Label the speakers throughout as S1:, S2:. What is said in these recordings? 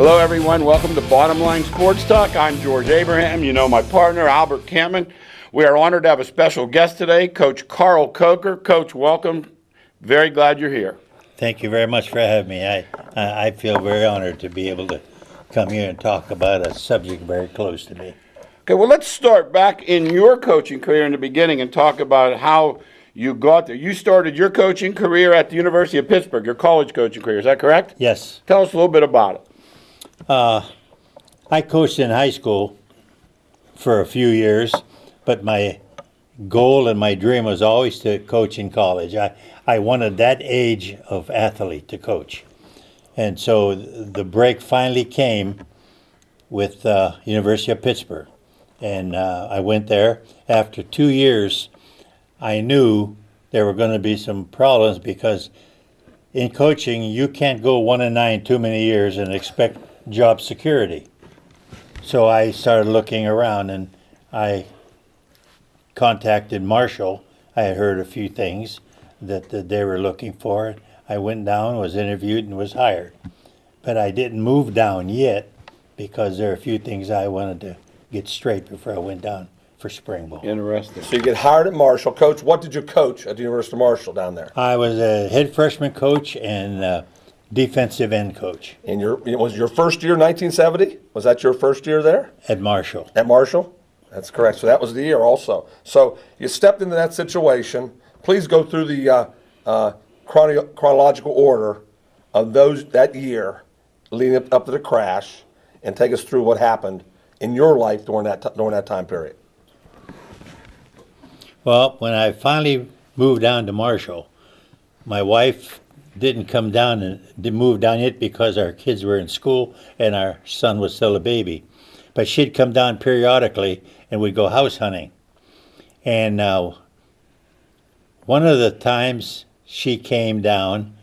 S1: Hello, everyone. Welcome to Bottom Line Sports Talk. I'm George Abraham. You know my partner, Albert Cameron. We are honored to have a special guest today, Coach Carl Koker. Coach, welcome. Very glad you're here.
S2: Thank you very much for having me. I feel very honored to be able to come here and talk about a subject very close to me.
S1: Okay, well, let's start back in your coaching career in the beginning and talk about how you got there. You started your coaching career at the University of Pittsburgh, your college coaching career. Is that correct?
S2: Yes.
S1: Tell us a little bit about it.
S2: I coached in high school for a few years, but my goal and my dream was always to coach in college. I wanted that age of athlete to coach. And so the break finally came with University of Pittsburgh. And I went there. After 2 years, I knew there were going to be some problems because in coaching, you can't go 1-9 too many years and expect job security. So I started looking around and I contacted Marshall. I had heard a few things that they were looking for. I went down, was interviewed, and was hired. But I didn't move down yet because there are a few things I wanted to get straight before I went down for spring ball.
S1: Interesting.
S3: So you get hired at Marshall. Coach, what did you coach at the University of Marshall down there?
S2: I was a head freshman coach and defensive end coach.
S3: And was your first year 1970? Was that your first year there?
S2: At Marshall.
S3: At Marshall? That's correct. So that was the year also. So you stepped into that situation. Please go through the chronological order of that year leading up to the crash and take us through what happened in your life during that time period.
S2: Well, when I finally moved down to Marshall, my wife didn't come down and didn't move down yet because our kids were in school and our son was still a baby. But she'd come down periodically and we'd go house hunting. And one of the times she came down,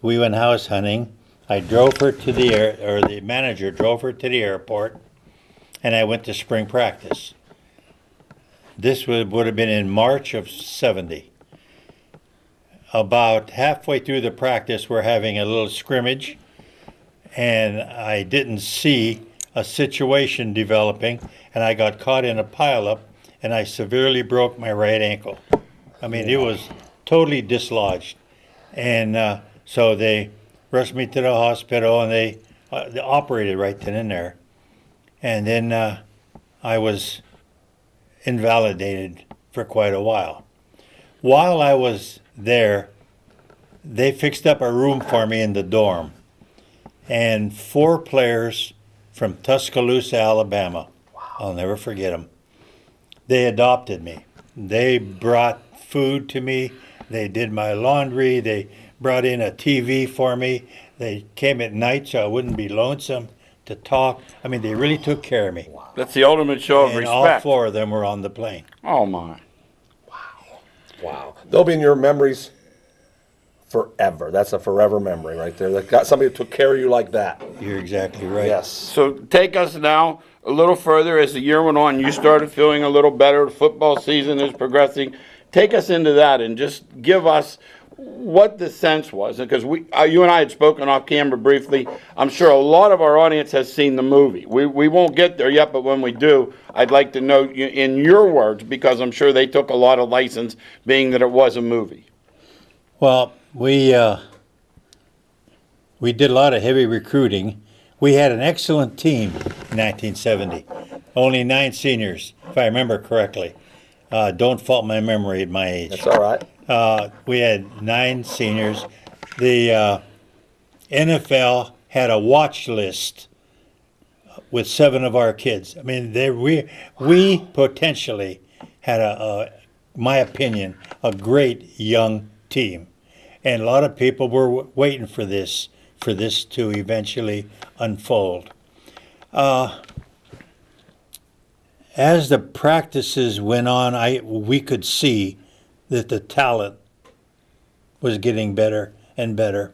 S2: we went house hunting. I drove her to the manager drove her to the airport, and I went to spring practice. This would have been in March of '70. About halfway through the practice, we're having a little scrimmage, and I didn't see a situation developing, and I got caught in a pileup, and I severely broke my right ankle. I mean, it was totally dislodged. And so they rushed me to the hospital, and they operated right then and there. And then I was invalidated for quite a while. While I was there, they fixed up a room for me in the dorm. And 4 players from Tuscaloosa, Alabama, I'll never forget them, they adopted me. They brought food to me. They did my laundry. They brought in a TV for me. They came at night so I wouldn't be lonesome to talk. I mean, they really took care of me.
S1: That's the ultimate show of
S2: And
S1: respect.
S2: all 4 of them were on the plane.
S1: Oh, my.
S3: Wow. They'll be in your memories forever. That's a forever memory right there. That got somebody that took care of you like that.
S2: You're exactly right.
S3: Yes.
S1: So take us now a little further. As the year went on, you started feeling a little better. The football season is progressing. Take us into that and just give us what the sense was. Because you and I had spoken off camera briefly. I'm sure a lot of our audience has seen the movie. We won't get there yet, but when we do, I'd like to know in your words, because I'm sure they took a lot of license being that it was a movie.
S2: Well, we did a lot of heavy recruiting. We had an excellent team in 1970. Only 9 seniors, if I remember correctly. Don't fault my memory at my age.
S3: That's all right.
S2: We had 9 seniors. The NFL had a watch list with 7 of our kids. I mean, we potentially had my opinion, a great young team. And a lot of people were waiting for this to eventually unfold. As the practices went on, we could see that the talent was getting better and better,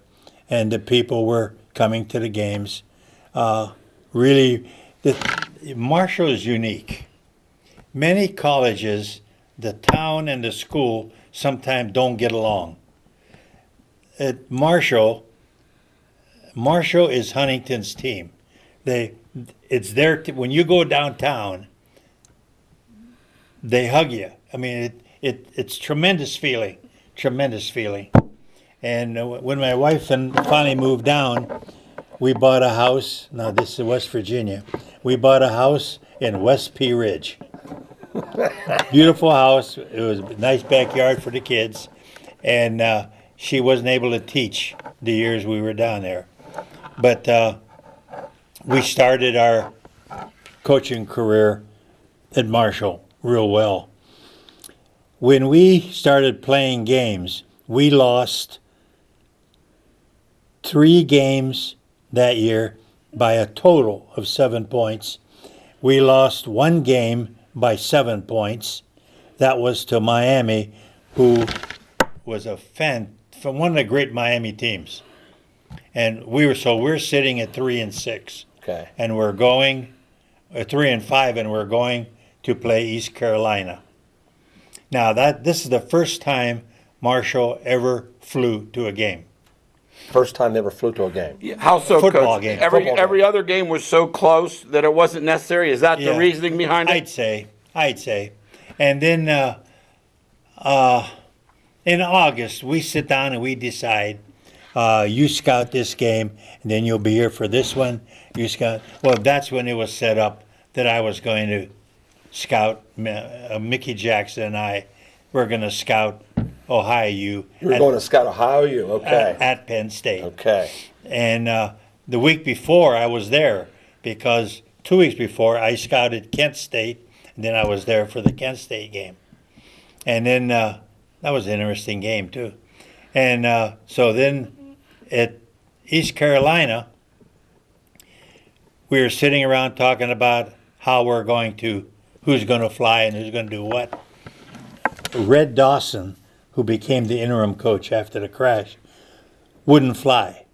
S2: and the people were coming to the games. Really, Marshall is unique. Many colleges, the town and the school sometimes don't get along. At Marshall is Huntington's team. It's there when you go downtown. They hug you. I mean, it's tremendous feeling, tremendous feeling. And when my wife finally moved down, we bought a house. Now this is West Virginia. We bought a house in West Pea Ridge. Beautiful house. It was a nice backyard for the kids, and she wasn't able to teach the years we were down there. But we started our coaching career at Marshall real well. When we started playing games, we lost 3 games that year by a total of 7 points. We lost 1 game by 7 points. That was to Miami, who was from one of the great Miami teams. And we're sitting at 3-6.
S3: Okay.
S2: And we're going 3-5, and we're going to play East Carolina. Now this is the first time Marshall ever flew to a game.
S3: First time they ever flew to a game.
S1: How so,
S2: Football
S1: Coach?
S2: game.
S1: Every other game was so close that it wasn't necessary. Is that the
S2: Yeah.
S1: reasoning behind it?
S2: I'd say. And then in August, we sit down and we decide, you scout this game, and then you'll be here for this one. You scout. Well, that's when it was set up that I was going to scout. Mickey Jackson and I were going to scout Ohio U.
S3: You were going to scout Ohio U, okay.
S2: At Penn State.
S3: Okay.
S2: And the week before, I was there because 2 weeks before, I scouted Kent State, and then I was there for the Kent State game. And then that was an interesting game, too. And so then at East Carolina, we were sitting around talking about who's going to fly and who's going to do what. Red Dawson, who became the interim coach after the crash, wouldn't fly.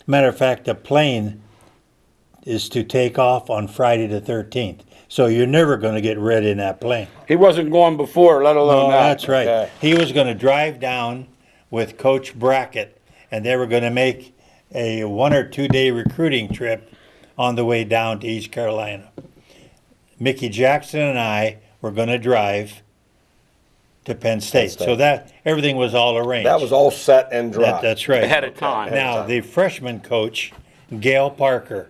S2: Matter of fact, the plane is to take off on Friday the 13th. So you're never going to get Red in that plane.
S1: He wasn't going before, let alone
S2: No,
S1: that.
S2: that's right.
S3: Okay.
S2: He was going to drive down with Coach Brackett, and they were going to make a 1 or 2 day recruiting trip on the way down to East Carolina. Mickey Jackson and I were going to drive to Penn State.
S3: State.
S2: So that everything was all arranged.
S3: That was all set and dry.
S2: That's right.
S1: Ahead of time.
S2: Now, the freshman coach, Gail Parker,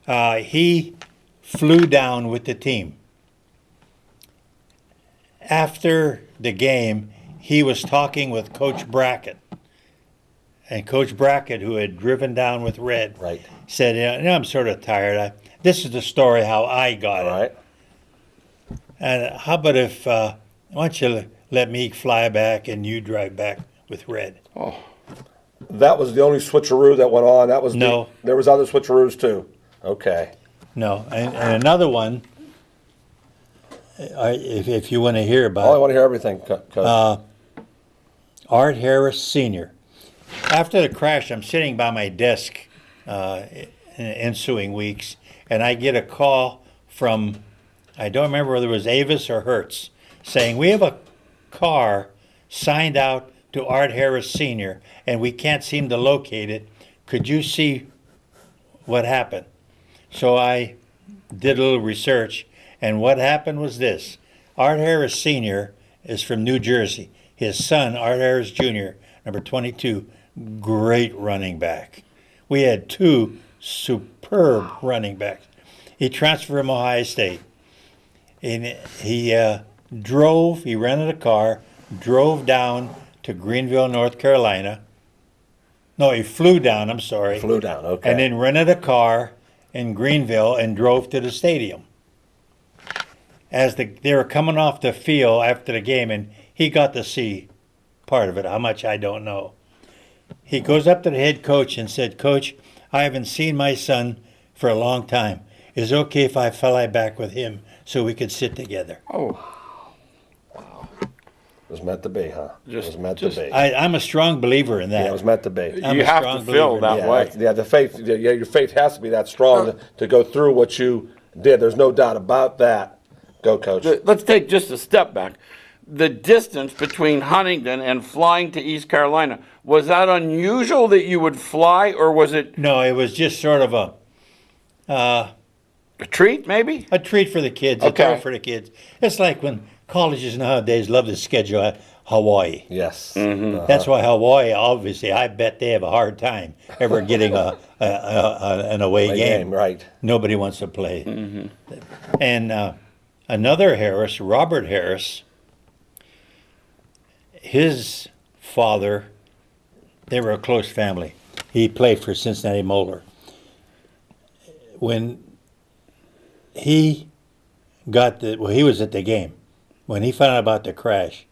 S2: he flew down with the team. After the game, he was talking with Coach Brackett. And Coach Brackett, who had driven down with Red,
S3: Right.
S2: said, I'm sort of tired. This is the story how I got
S3: All
S2: it.
S3: right.
S2: And how about if, why don't you let me fly back and you drive back with Red?
S3: That was the only switcheroo that went on. That was
S2: No.
S3: There was other switcheroos too. Okay.
S2: No. And another one, if you want to hear
S3: Oh, I
S2: about
S3: want to hear everything, Coach.
S2: Art Harris Sr. After the crash, I'm sitting by my desk in ensuing weeks, and I get a call from, I don't remember whether it was Avis or Hertz, saying, we have a car signed out to Art Harris Sr., and we can't seem to locate it. Could you see what happened? So I did a little research, and what happened was this. Art Harris Sr. is from New Jersey. His son, Art Harris Jr., number 22, great running back. We had 2 superb running backs. He transferred from Ohio State. And he rented a car, drove down to Greenville, North Carolina. No, he flew down, I'm sorry.
S3: Flew down, okay.
S2: And then rented a car in Greenville and drove to the stadium. As they were coming off the field after the game, and he got to see part of it, how much I don't know. He goes up to the head coach and said, Coach, I haven't seen my son for a long time. Is it okay if I fly back with him so we could sit together?
S1: Oh,
S3: It was meant to be, huh? It
S1: Just-
S3: was meant
S1: just-
S3: to be.
S2: I'm a strong believer in that.
S3: Yeah, it was meant to be.
S2: I'm
S1: you
S2: a
S1: have
S2: strong
S1: to feel
S2: believer in
S1: that
S3: Yeah,
S1: way.
S3: yeah, the faith. Yeah, your faith has to be that strong to go through what you did. There's no doubt about that. Go, Coach.
S1: Let's take just a step back. The distance between Huntington and flying to East Carolina, was that unusual that you would fly, or was it?
S2: No, it was just sort of
S1: A treat, maybe?
S2: A treat for the kids,
S1: Okay.
S2: a tour for the kids. It's like when colleges nowadays love to schedule Hawaii.
S3: Yes.
S2: That's why Hawaii, obviously, I bet they have a hard time ever getting an away game.
S3: Right.
S2: Nobody wants to play. And another Harris, Robert Harris, his father, they were a close family. He played for Cincinnati Moeller. When he he was at the game. When he found out about the crash,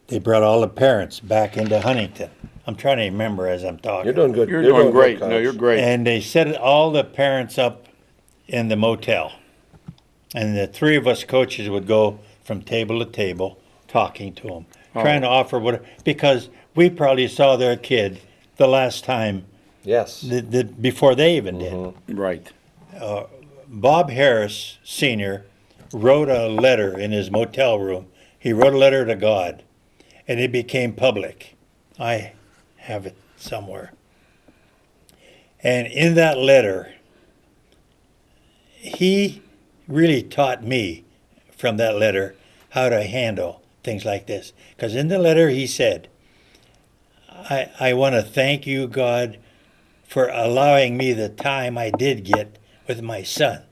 S2: they brought all the parents back into Huntington. I'm trying to remember as I'm talking.
S3: You're doing good.
S1: You're doing
S3: good,
S1: great.
S3: Coach.
S1: No, you're great.
S2: And they set all the parents up in the motel. And the three of us coaches would go from table to table talking to them, trying to offer what, because we probably saw their kid the last time
S3: Yes.
S2: before they even did.
S1: Right.
S2: Bob Harris, Sr., wrote a letter in his motel room. He wrote a letter to God, and it became public. I have it somewhere. And in that letter, he really taught me from that letter how to handle things like this. Because in the letter he said, I want to thank you, God, for allowing me the time I did get with my son.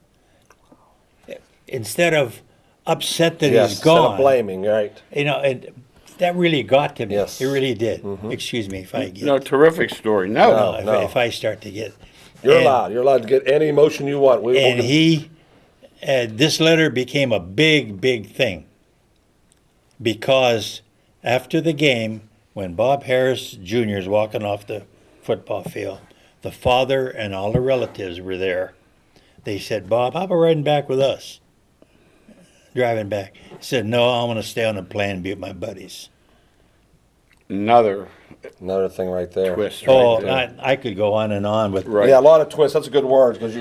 S2: Instead of upset that
S3: Yes.
S2: he's
S3: Instead of
S2: gone,
S3: blaming, right?
S2: you know, and that really got to me.
S3: Yes.
S2: It really did. Excuse me if I get.
S1: No, terrific story. No.
S2: If I start to get.
S3: You're
S2: and-
S3: allowed. You're allowed to get any emotion you want.
S2: And this letter became a big, big thing. Because after the game, when Bob Harris Jr. is walking off the football field, the father and all the relatives were there. They said, Bob, how about riding back with us? Driving back. He said, no, I want to stay on the plane and be with my buddies.
S1: Another
S3: Another thing right there.
S1: twist.
S2: Oh,
S1: right there.
S2: I could go on and on with.
S1: Right.
S3: Yeah, a lot of twists. That's a good word because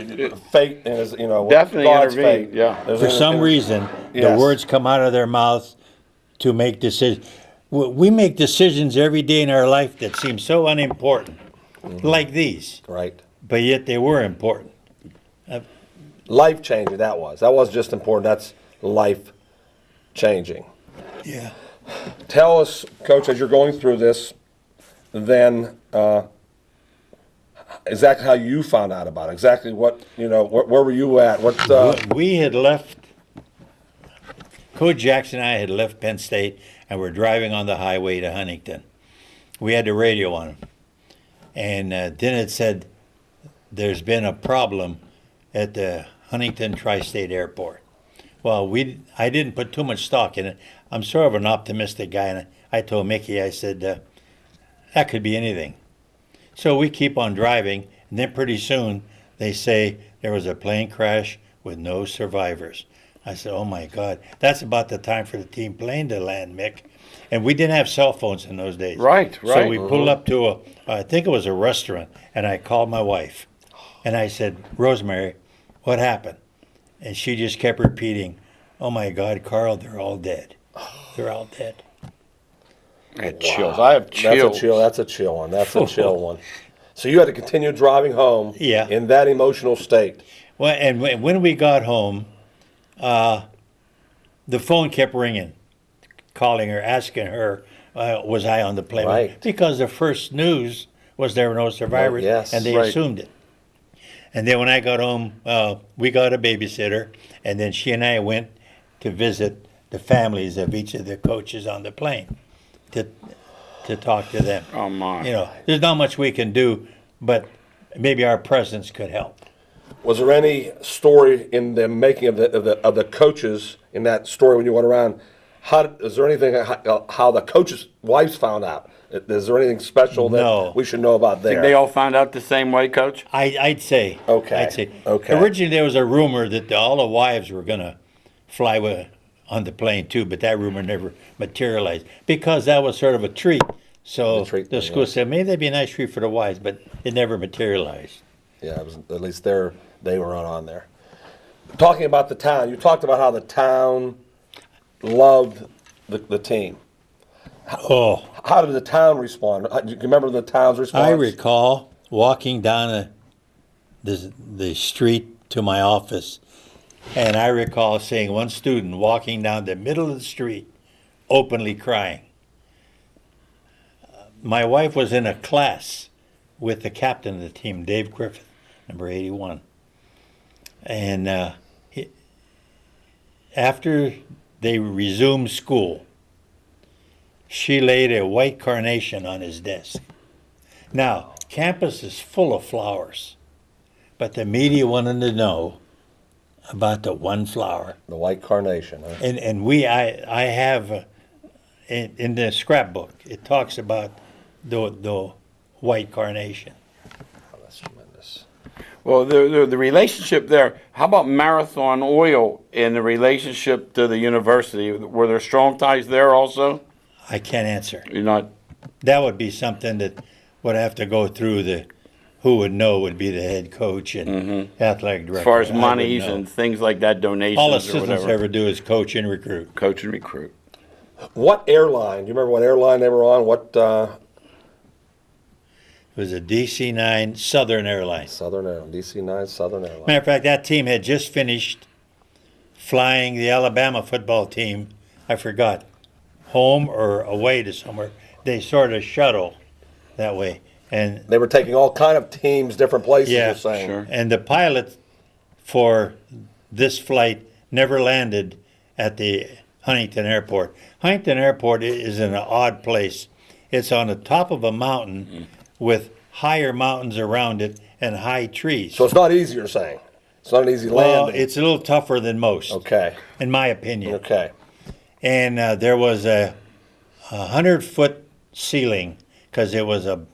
S3: fate is,
S1: Definitely
S3: God's
S1: intervened,
S3: fate.
S1: yeah.
S2: For some reason, the
S3: Yes.
S2: words come out of their mouths to make decisions. We make decisions every day in our life that seem so unimportant, like these,
S3: Right.
S2: but yet they were important.
S3: Life changing. That was just important. That's life changing.
S2: Yeah.
S3: Tell us, Coach, as you're going through this, then exactly how you found out about it. Exactly what where were you at?
S2: We had left, Coach Jackson and I had left Penn State and we're driving on the highway to Huntington. We had the radio on, and then it said there's been a problem at the Huntington Tri-State Airport. Well, I didn't put too much stock in it. I'm sort of an optimistic guy, and I told Mickey, I said, that could be anything. So we keep on driving, and then pretty soon they say there was a plane crash with no survivors. I said, oh my God, that's about the time for the team plane to land, Mick. And we didn't have cell phones in those days.
S1: Right.
S2: So we pulled up to I think it was a restaurant, and I called my wife. And I said, Rosemary, what happened? And she just kept repeating, oh my God, Carl, they're all dead. They're all dead.
S1: I had chills. I have chills.
S3: That's a chill one. That's a chill one. So you had to continue driving home
S2: Yeah.
S3: in that emotional state.
S2: Well, and when we got home, the phone kept ringing, calling her, asking her, was I on the plane?
S3: Right.
S2: Because the first news was there were no survivors,
S3: yes.
S2: and they
S1: Right.
S2: assumed it. And then when I got home, we got a babysitter, and then she and I went to visit the families of each of the coaches on the plane to talk to them.
S1: Oh, my.
S2: You know, there's not much we can do, but maybe our presence could help.
S3: Was there any story in the making of the coaches in that story when you went around? Is there anything how the coaches' wives found out? Is there anything special that
S2: No.
S3: we should know about there?
S1: Think they all found out the same way, Coach?
S2: I'd say.
S3: Okay.
S2: I'd say.
S3: Okay.
S2: Originally, there was a rumor that all the wives were going to fly on the plane too, but that rumor never materialized because that was sort of a treat. So
S3: The treat
S2: the
S3: thing,
S2: school
S3: yeah.
S2: said maybe that'd be a nice treat for the wives, but it never materialized.
S3: Yeah, it was, at least they were on there. Talking about the town, you talked about how the town loved the team.
S2: Oh,
S3: How did the town respond? Do you remember the town's response?
S2: I recall walking down the street to my office, and I recall seeing one student walking down the middle of the street, openly crying. My wife was in a class with the captain of the team, Dave Griffith, number 81. And after they resumed school, she laid a white carnation on his desk. Now, campus is full of flowers, but the media wanted to know about the one flower.
S3: The white carnation. Huh?
S2: And I have in the scrapbook, it talks about the white carnation.
S3: Oh, that's tremendous.
S1: Well, the relationship there, how about Marathon Oil in the relationship to the university? Were there strong ties there also?
S2: I can't answer.
S1: You're not,
S2: That would be something that would have to go through who would know would be the head coach and athletic director.
S1: as far as
S2: I wouldn't
S1: monies
S2: know.
S1: and things like that, donations
S2: All
S1: or
S2: assistants
S1: whatever.
S2: ever do is coach and recruit.
S1: Coach and recruit.
S3: What airline? Do you remember what airline they were on? What
S2: It was a DC-9 Southern Airlines.
S3: Southern Airline, DC-9 Southern Airline.
S2: Matter of fact, that team had just finished flying the Alabama football team, I forgot, home or away to somewhere. They sort of shuttle that way. And
S3: They were taking all kind of teams, different places.
S2: yeah,
S3: You're saying.
S1: sure.
S2: and the pilot for this flight never landed at the Huntington Airport. Huntington Airport is in an odd place. It's on the top of a mountain with higher mountains around it and high trees.
S3: So it's not easy. You're saying it's not an easy
S2: Well,
S3: landing.
S2: it's a little tougher than most,
S3: Okay.
S2: in my opinion.
S3: Okay.
S2: And there was a 100-foot ceiling because it was a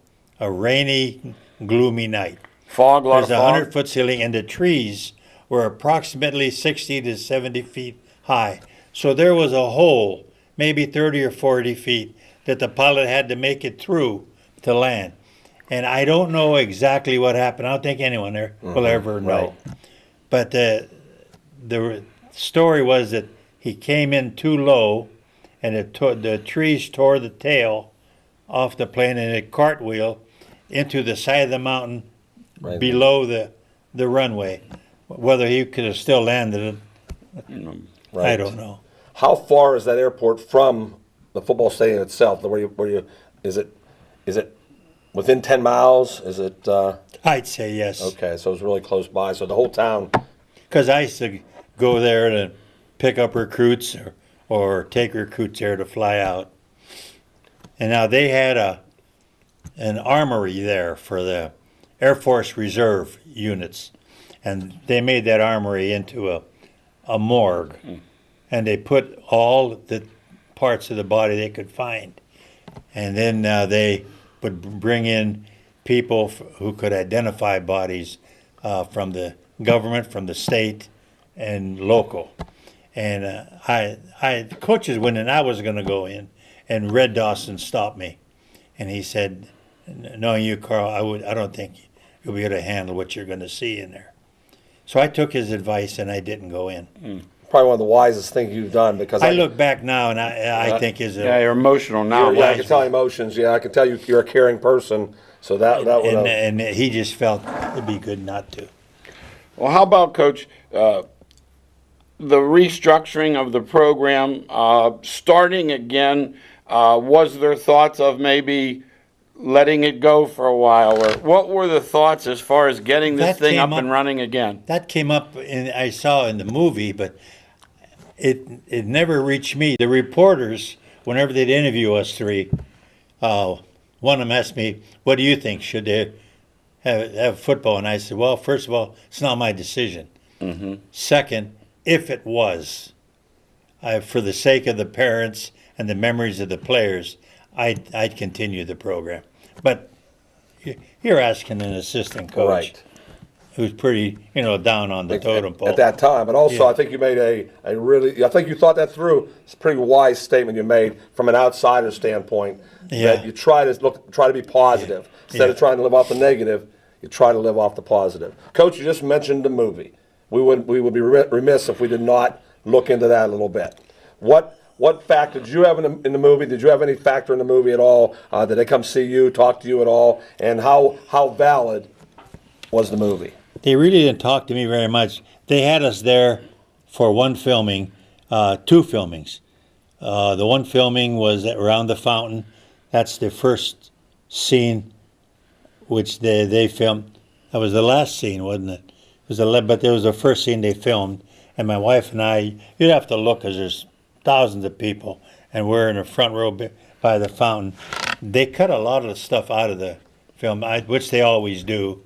S2: rainy, gloomy night.
S1: Fog, a lot of
S2: There's a
S1: fog.
S2: 100-foot ceiling, and the trees were approximately 60 to 70 feet high. So there was a hole, maybe 30 or 40 feet, that the pilot had to make it through to land. And I don't know exactly what happened. I don't think anyone there will ever know. But the story was that he came in too low, and the trees tore the tail off the plane, and it cartwheeled into the side of the mountain
S3: Right.
S2: below the runway. Whether he could have still landed it, I
S3: Right.
S2: don't know.
S3: How far is that airport from the football stadium itself? Is it within 10 miles? Is it
S2: I'd say yes.
S3: okay? So it's really close by. So the whole town.
S2: Because I used to go there to pick up recruits or take recruits there to fly out. And now they had an armory there for the Air Force Reserve units. And they made that armory into a morgue. And they put all the parts of the body they could find. And then they would bring in people who could identify bodies from the government, from the state, and local. And the coaches went in, I was going to go in, and Red Dawson stopped me. And he said, knowing you, Carl, I don't think you'll be able to handle what you're going to see in there. So I took his advice, and I didn't go in.
S3: Probably one of the wisest things you've done because
S2: I look back now, and I think is
S1: Yeah, you're emotional now.
S3: Yeah, I can tell emotions. Yeah, I can tell you're a caring person. So that would.
S2: and he just felt it'd be good not to.
S1: Well, how about, Coach, the restructuring of the program, starting again? Was there thoughts of maybe letting it go for a while, or what were the thoughts as far as getting this
S2: That
S1: thing
S2: came
S1: up and running again?
S2: That came up I saw in the movie, but it never reached me. The reporters, whenever they'd interview us three, one of them asked me, "What do you think? Should they have football?" And I said, "Well, first of all, it's not my decision. Second, if it was, for the sake of the parents and the memories of the players, I'd continue the program." But you're asking an assistant coach
S3: Right.
S2: who's pretty, down on the totem pole.
S3: At that time, but also
S2: Yeah.
S3: I think you made a really. I think you thought that through. It's a pretty wise statement you made from an outsider standpoint.
S2: Yeah.
S3: That you try to be positive instead of
S2: Yeah.
S3: trying to live off the negative. You try to live off the positive. Coach, you just mentioned the movie. We would be remiss if we did not look into that a little bit. What factor did you have in the movie? Did you have any factor in the movie at all? Did they come see you, talk to you at all? And how valid was the movie?
S2: they really didn't talk to me very much. They had us there for one filming, two filmings. The one filming was around the fountain. That's the first scene which they filmed. That was the last scene, wasn't it? But there was the first scene they filmed. And my wife and I, you'd have to look because there's thousands of people. And we're in the front row by the fountain. They cut a lot of the stuff out of the film, which they always do.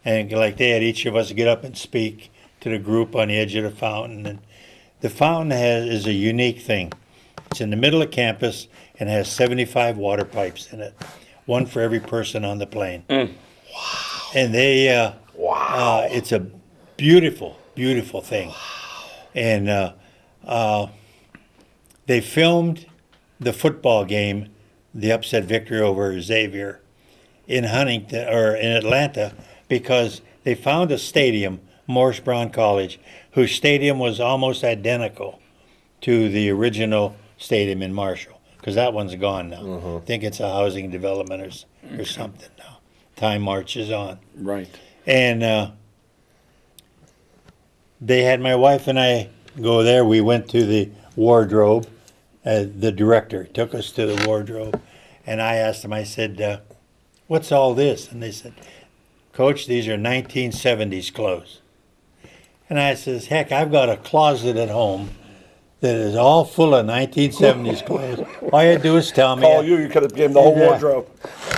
S2: And like they had each of us get up and speak to the group on the edge of the fountain. And the fountain is a unique thing. It's in the middle of campus and has 75 water pipes in it, one for every person on the plane. Wow! And they, wow! It's a beautiful, beautiful thing. Wow. And they filmed the football game, the upset victory over Xavier, in Huntington or in Atlanta, because they found a stadium, Morris Brown College, whose stadium was almost identical to the original stadium in Marshall, because that one's gone now. Mm-hmm. I think it's a housing development or something now. Time marches on.
S1: Right.
S2: And they had my wife and I go there. We went to the wardrobe. The director took us to the wardrobe, and I asked them, I said, what's all this? And they said, Coach, these are 1970s clothes. And I says, heck, I've got a closet at home that is all full of 1970s clothes. All you do is tell me.
S3: Call you could have given the whole wardrobe.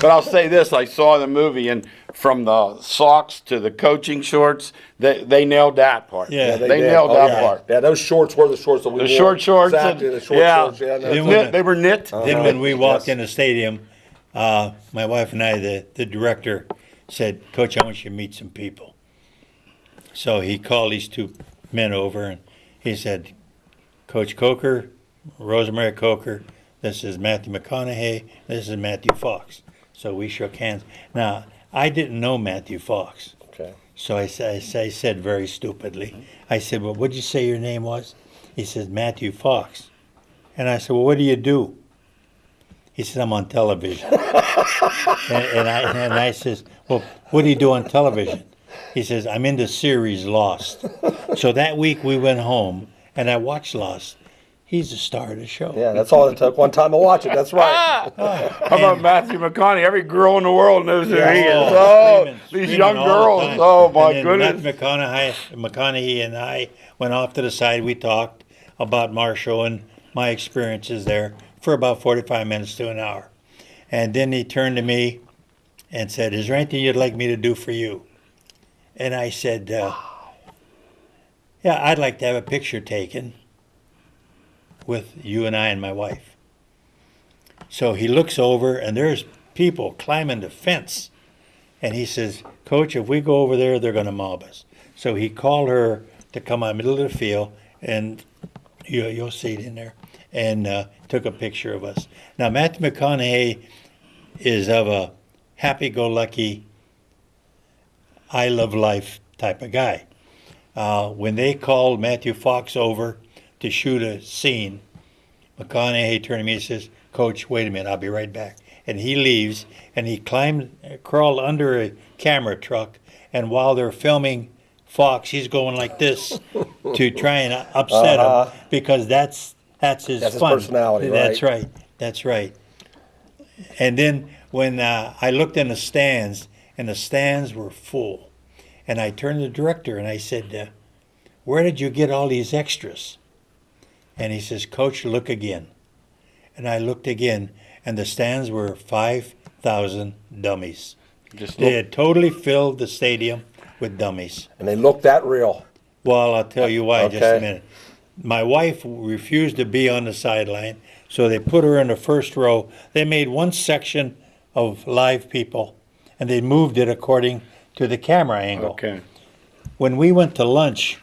S1: But I'll say this, I saw the movie, and from the socks to the coaching shorts, they nailed that part.
S2: Yeah,
S1: they nailed that part.
S3: Yeah, those shorts were the shorts that we wore.
S1: The short shorts.
S3: Exactly, the short shorts. Yeah, no.
S1: They were knit.
S2: Then when we walked in the stadium, my wife and I, the director, said, Coach, I want you to meet some people. So he called these two men over, and he said, Coach Koker, Rosemary Koker, this is Matthew McConaughey, this is Matthew Fox. So we shook hands. Now, I didn't know Matthew Fox.
S3: Okay.
S2: So I said very stupidly, I said, well, what'd you say your name was? He said, Matthew Fox. And I said, well, what do you do? He said, I'm on television. and I says, well, what do you do on television? He says, I'm in the series Lost. So that week we went home, and I watched Lost. He's the star of the show.
S3: Yeah, that's all it took. One time to watch it. That's right.
S1: How about Matthew McConaughey? Every girl in the world knows who he is.
S2: Screaming,
S1: These young
S2: all the
S1: girls. Oh, my
S2: and then
S1: goodness.
S2: Matthew McConaughey and I went off to the side. We talked about Marshall and my experiences there for about 45 minutes to an hour. And then he turned to me and said, is there anything you'd like me to do for you? And I said, yeah, I'd like to have a picture taken with you and I and my wife. So he looks over, and there's people climbing the fence. And he says, Coach, if we go over there, they're going to mob us. So he called her to come out middle of the field, and you'll see it in there, and took a picture of us. Now, Matthew McConaughey is of a happy-go-lucky, I love life type of guy. When they called Matthew Fox over to shoot a scene, McConaughey turned to me and says, Coach, wait a minute, I'll be right back. And he leaves, and he crawled under a camera truck, and while they're filming Fox, he's going like this to try and upset him, because that's his
S3: That's
S2: fun.
S3: his personality, right?
S2: That's right. And then when I looked in the stands, and the stands were full, and I turned to the director and I said, where did you get all these extras? And he says, Coach, look again. And I looked again, and the stands were 5,000 dummies. They had totally filled the stadium with dummies.
S3: And they looked that real.
S2: Well, I'll tell you why in just a minute. My wife refused to be on the sideline, so they put her in the first row. They made one section of live people, and they moved it according to the camera angle.
S1: Okay.
S2: When we went to lunch,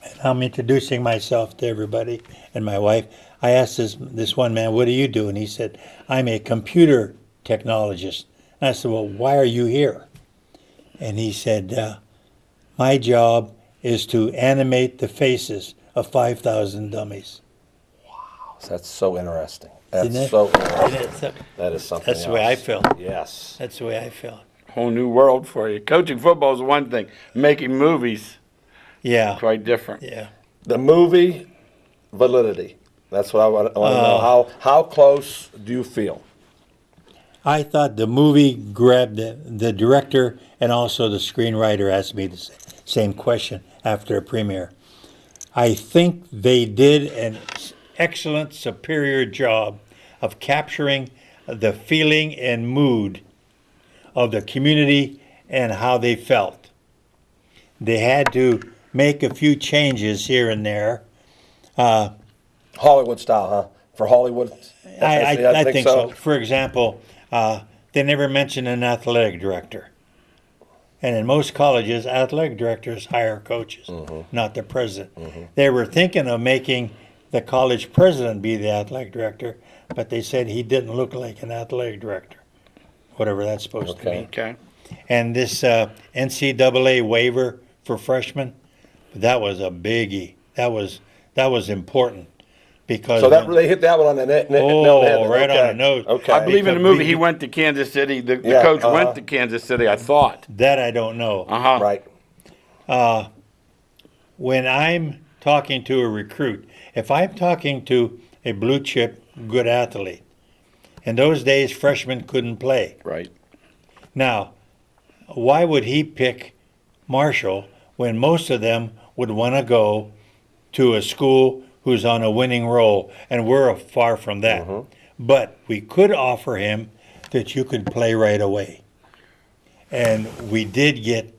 S2: and I'm introducing myself to everybody and my wife, I asked this one man, what do you do? And he said, I'm a computer technologist. And I said, well, why are you here? And he said, my job is to animate the faces of 5,000 dummies.
S3: Wow, that's so interesting. That's
S2: Isn't it?
S3: so interesting. That is something
S2: That's the way I felt.
S3: Yes.
S2: That's the way I felt.
S1: Whole new world for you. Coaching football is one thing. Making movies,
S2: Yeah.
S1: quite different.
S2: Yeah.
S3: The movie validity. That's what I want to know. How close do you feel?
S2: I thought the movie grabbed the director and also the screenwriter asked me the same question after a premiere. I think they did an excellent, superior job of capturing the feeling and mood of the community and how they felt. They had to make a few changes here and there.
S3: Hollywood style, huh? For Hollywood?
S2: I think so. For example, they never mentioned an athletic director. And in most colleges, athletic directors hire coaches, not the president. They were thinking of making the college president be the athletic director, but they said he didn't look like an athletic director, whatever that's supposed to mean.
S1: Okay.
S2: And this NCAA waiver for freshmen, that was a biggie. That was important because
S3: So they hit that one on the nail on the head.
S2: right on the nose.
S3: Okay.
S1: I believe in the movie he went to Kansas City. The coach went to Kansas City, I thought.
S2: that I don't know.
S3: Right.
S2: When I'm talking to a recruit, if I'm talking to a blue chip good athlete, in those days freshmen couldn't play.
S1: Right.
S2: Now, why would he pick Marshall when most of them would want to go to a school who's on a winning roll? And we're far from that. But we could offer him that you could play right away. And we did get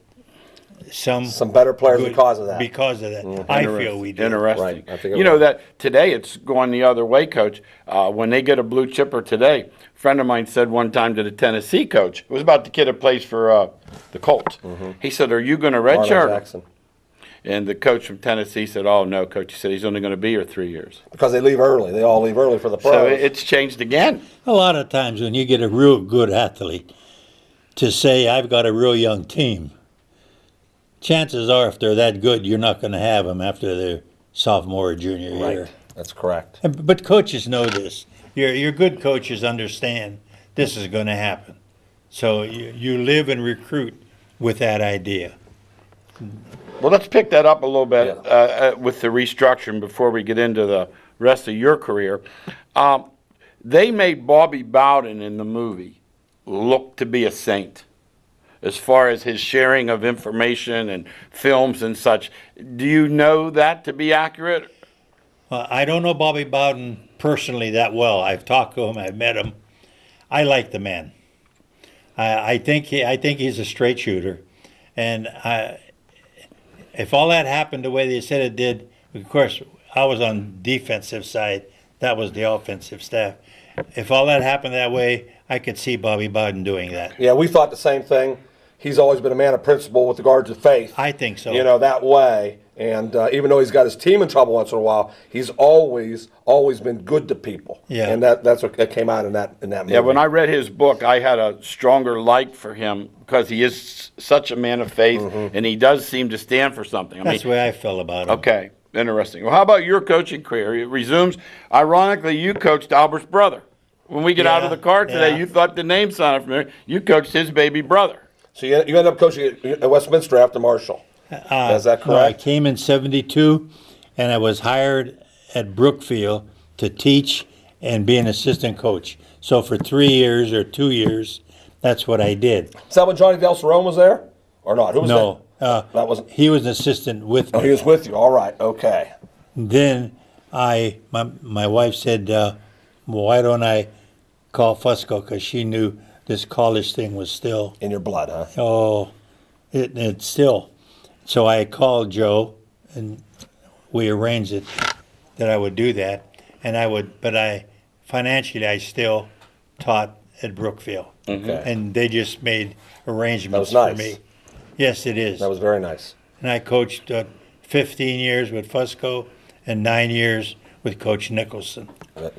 S2: some
S3: better players
S2: good-
S3: because of that.
S2: Because of that. I feel we did.
S1: Interesting.
S3: Right. I think it
S1: You know
S3: was.
S1: that today it's going the other way, Coach. When they get a blue chipper today, a friend of mine said one time to the Tennessee coach, it was about the kid that plays for the Colts. He said, "Are you going to
S3: Arnold
S1: redshirt?"
S3: Jackson.
S1: And the coach from Tennessee said, "Oh no, coach." He said he's only going to be here 3 years.
S3: Because they leave early. They all leave early for the pros.
S1: So it's changed again.
S2: A lot of times when you get a real good athlete to say, I've got a real young team, chances are if they're that good, you're not going to have them after their sophomore or junior year.
S3: Right. That's correct.
S2: But coaches know this. Your good coaches understand this is going to happen. So you live and recruit with that idea.
S1: Well, let's pick that up a little bit with the restructuring before we get into the rest of your career. They made Bobby Bowden in the movie look to be a saint as far as his sharing of information and films and such. Do you know that to be accurate?
S2: I don't know Bobby Bowden personally that well. I've talked to him. I've met him. I like the man. I think he's a straight shooter, and if all that happened the way they said it did, of course, I was on defensive side. That was the offensive staff. If all that happened that way, I could see Bobby Bowden doing that.
S3: Yeah, we thought the same thing. He's always been a man of principle with regards to faith.
S2: I think so.
S3: You know, that way. And even though he's got his team in trouble once in a while, he's always been good to people.
S2: Yeah.
S3: And that's what came out in that movie.
S1: Yeah, when I read his book, I had a stronger like for him because he is such a man of faith, and he does seem to stand for something.
S2: That's the way I felt about him.
S1: Okay, interesting. Well, how about your coaching career? It resumes. Ironically, you coached Albert's brother. When we get out of the car today, you thought the name sounded familiar. You coached his baby brother.
S3: So you ended up coaching at Westminster after Marshall. Is that
S2: No, I
S3: correct?
S2: came in '72, and I was hired at Brookfield to teach and be an assistant coach. So for 3 years or 2 years, that's what I did.
S3: Is that when Johnny Del Cerrone was there? Or not? Who was
S2: No,
S3: that wasn't.
S2: he was an assistant with me.
S3: Oh, he was with you. All right. Okay.
S2: Then my wife said, well, why don't I call Fusco? Because she knew this college thing was still,
S3: In your blood, huh?
S2: it's still. So I called Joe, and we arranged it that I would do that. And financially, I still taught at Brookfield.
S3: Okay.
S2: And they just made arrangements
S3: That was
S2: for
S3: nice.
S2: me. Yes, it is.
S3: That was very nice.
S2: And I coached 15 years with Fusco and 9 years with Coach Nicholson.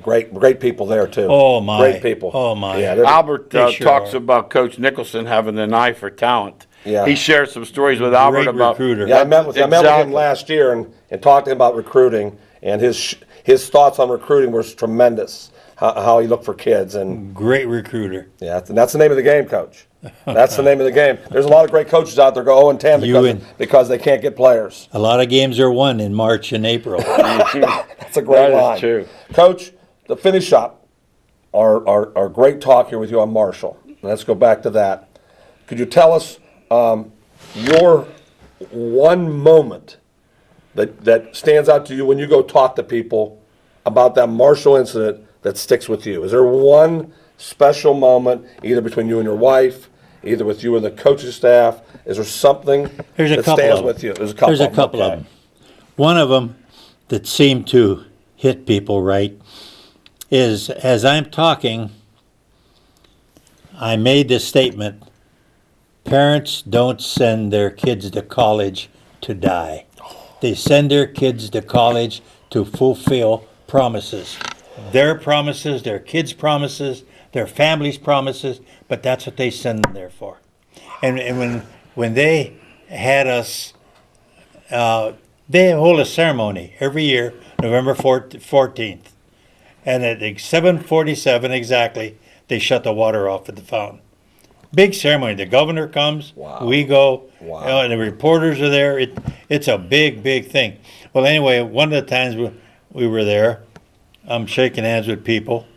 S3: Great people there, too.
S2: Oh, my.
S3: Great people.
S2: Oh, my.
S3: Yeah,
S1: Albert
S2: They sure
S1: talks
S2: are.
S1: about Coach Nicholson having an eye for talent.
S3: Yeah.
S1: He shared some stories with Albert
S2: Great
S1: about
S2: recruiter.
S3: Yeah, I met with him
S1: Exactly.
S3: last year and talked to him about recruiting, and his thoughts on recruiting were tremendous. how he looked for kids. And
S2: Great recruiter.
S3: yeah, and that's the name of the game, Coach. That's the name of the game. There's a lot of great coaches out there go 0-10 because they can't get players.
S2: A lot of games are won in March and April.
S3: That's a great
S1: That
S3: line.
S1: is true.
S3: Coach, to finish up our great talk here with you on Marshall. Let's go back to that. Could you tell us your one moment that stands out to you when you go talk to people about that Marshall incident that sticks with you? Is there one special moment, either between you and your wife, either with you and the coaching staff? Is there something that stands with you? There's a couple
S2: of them. One of them that seemed to hit people right is, as I'm talking, I made this statement: parents don't send their kids to college to die. They send their kids to college to fulfill promises. Their promises, their kids' promises, their families' promises, but that's what they send them there for. And when they had us, they hold a ceremony every year, November 14th. And at 7:47 exactly, they shut the water off at the fountain. Big ceremony. The governor comes, we go, and the reporters are there. It's a big, big thing. Well, anyway, one of the times we were there, I'm shaking hands with people.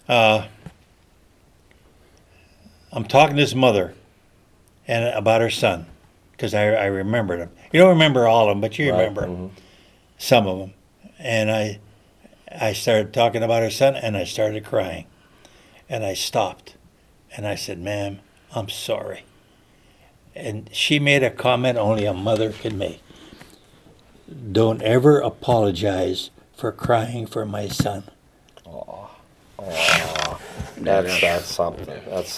S2: I'm talking to his mother and about her son, because I remembered him. You don't remember all of them, but you remember some of them. And I started talking about her son, and I started crying. And I stopped, and I said, "Ma'am, I'm sorry." And she made a comment only a mother can make. "Don't ever apologize for crying for my son."
S3: That's something.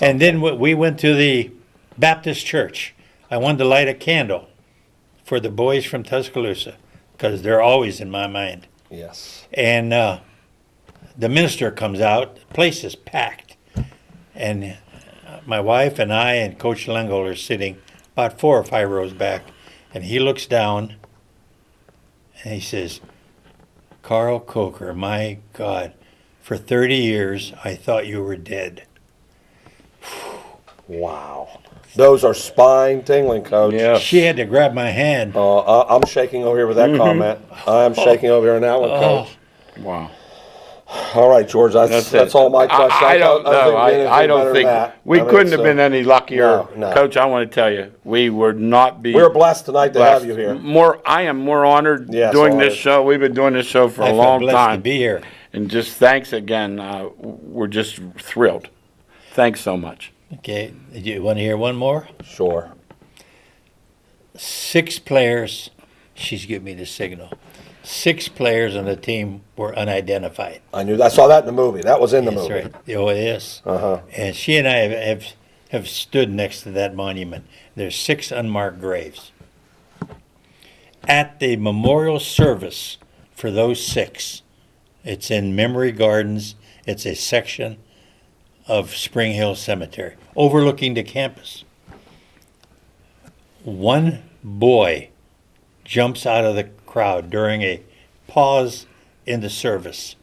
S2: And then we went to the Baptist church. I wanted to light a candle for the boys from Tuscaloosa, because they're always in my mind.
S3: Yes.
S2: And the minister comes out, the place is packed. And my wife and I and Coach Lengel are sitting about 4 or 5 rows back. And he looks down and he says, "Carl Koker, my God, for 30 years I thought you were dead."
S3: Wow. Those are spine tingling, Coach.
S1: Yeah.
S2: She had to grab my hand.
S3: I'm shaking over here with that comment. I'm shaking over here on that one, Coach.
S1: Wow.
S3: All right, George. That's all my questions.
S1: I don't know. I don't think we couldn't have been any luckier,
S3: no.
S1: Coach. I want to tell you, we would not be.
S3: We're blessed tonight to have you here.
S1: I am more honored doing this show. We've been doing this show for a long
S2: blessed
S1: time.
S2: to be here.
S1: And just thanks again. We're just thrilled. Thanks so much.
S2: Okay, do you want to hear one more?
S3: Sure.
S2: 6 players, she's giving me the signal. 6 players on the team were unidentified.
S3: I knew. I saw that in the movie. That was in the
S2: That's
S3: movie.
S2: right. Oh, it is. And she and I have stood next to that monument. There's 6 unmarked graves. At the memorial service for those 6, it's in Memory Gardens. It's a section of Spring Hill Cemetery, overlooking the campus. One boy jumps out of the crowd during a pause in the service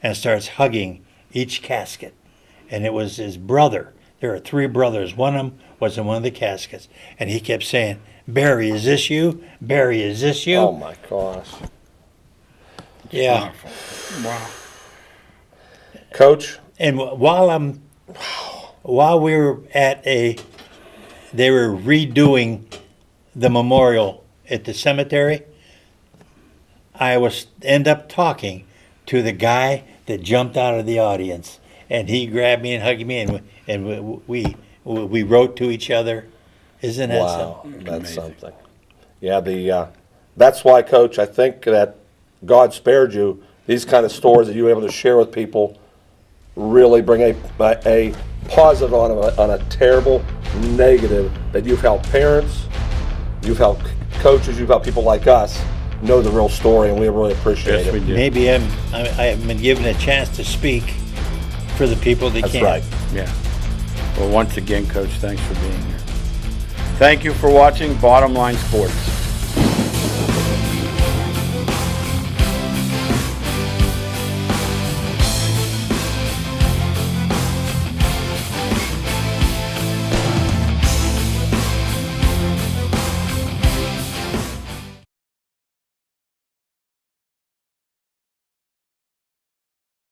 S2: and starts hugging each casket. And it was his brother. There are 3 brothers. One of them was in one of the caskets. And he kept saying, "Barry, is this you? Barry, is this you?"
S3: Oh, my gosh.
S2: Yeah.
S1: Wow.
S3: Coach?
S2: And while we were they were redoing the memorial at the cemetery, I end up talking to the guy that jumped out of the audience, and he grabbed me and hugged me, and we wrote to each other. Isn't that something?
S3: That's something. Yeah, that's why, Coach, I think that God spared you. These kind of stories that you were able to share with people really bring a positive on a terrible negative, that you've helped parents, you've helped coaches, you've helped people like us know the real story, and we really appreciate it.
S1: We do.
S2: Maybe I have been given a chance to speak for the people that
S3: That's
S2: can't.
S3: right.
S1: Yeah. Well, once again, Coach, thanks for being here. Thank you for watching Bottom Line Sports.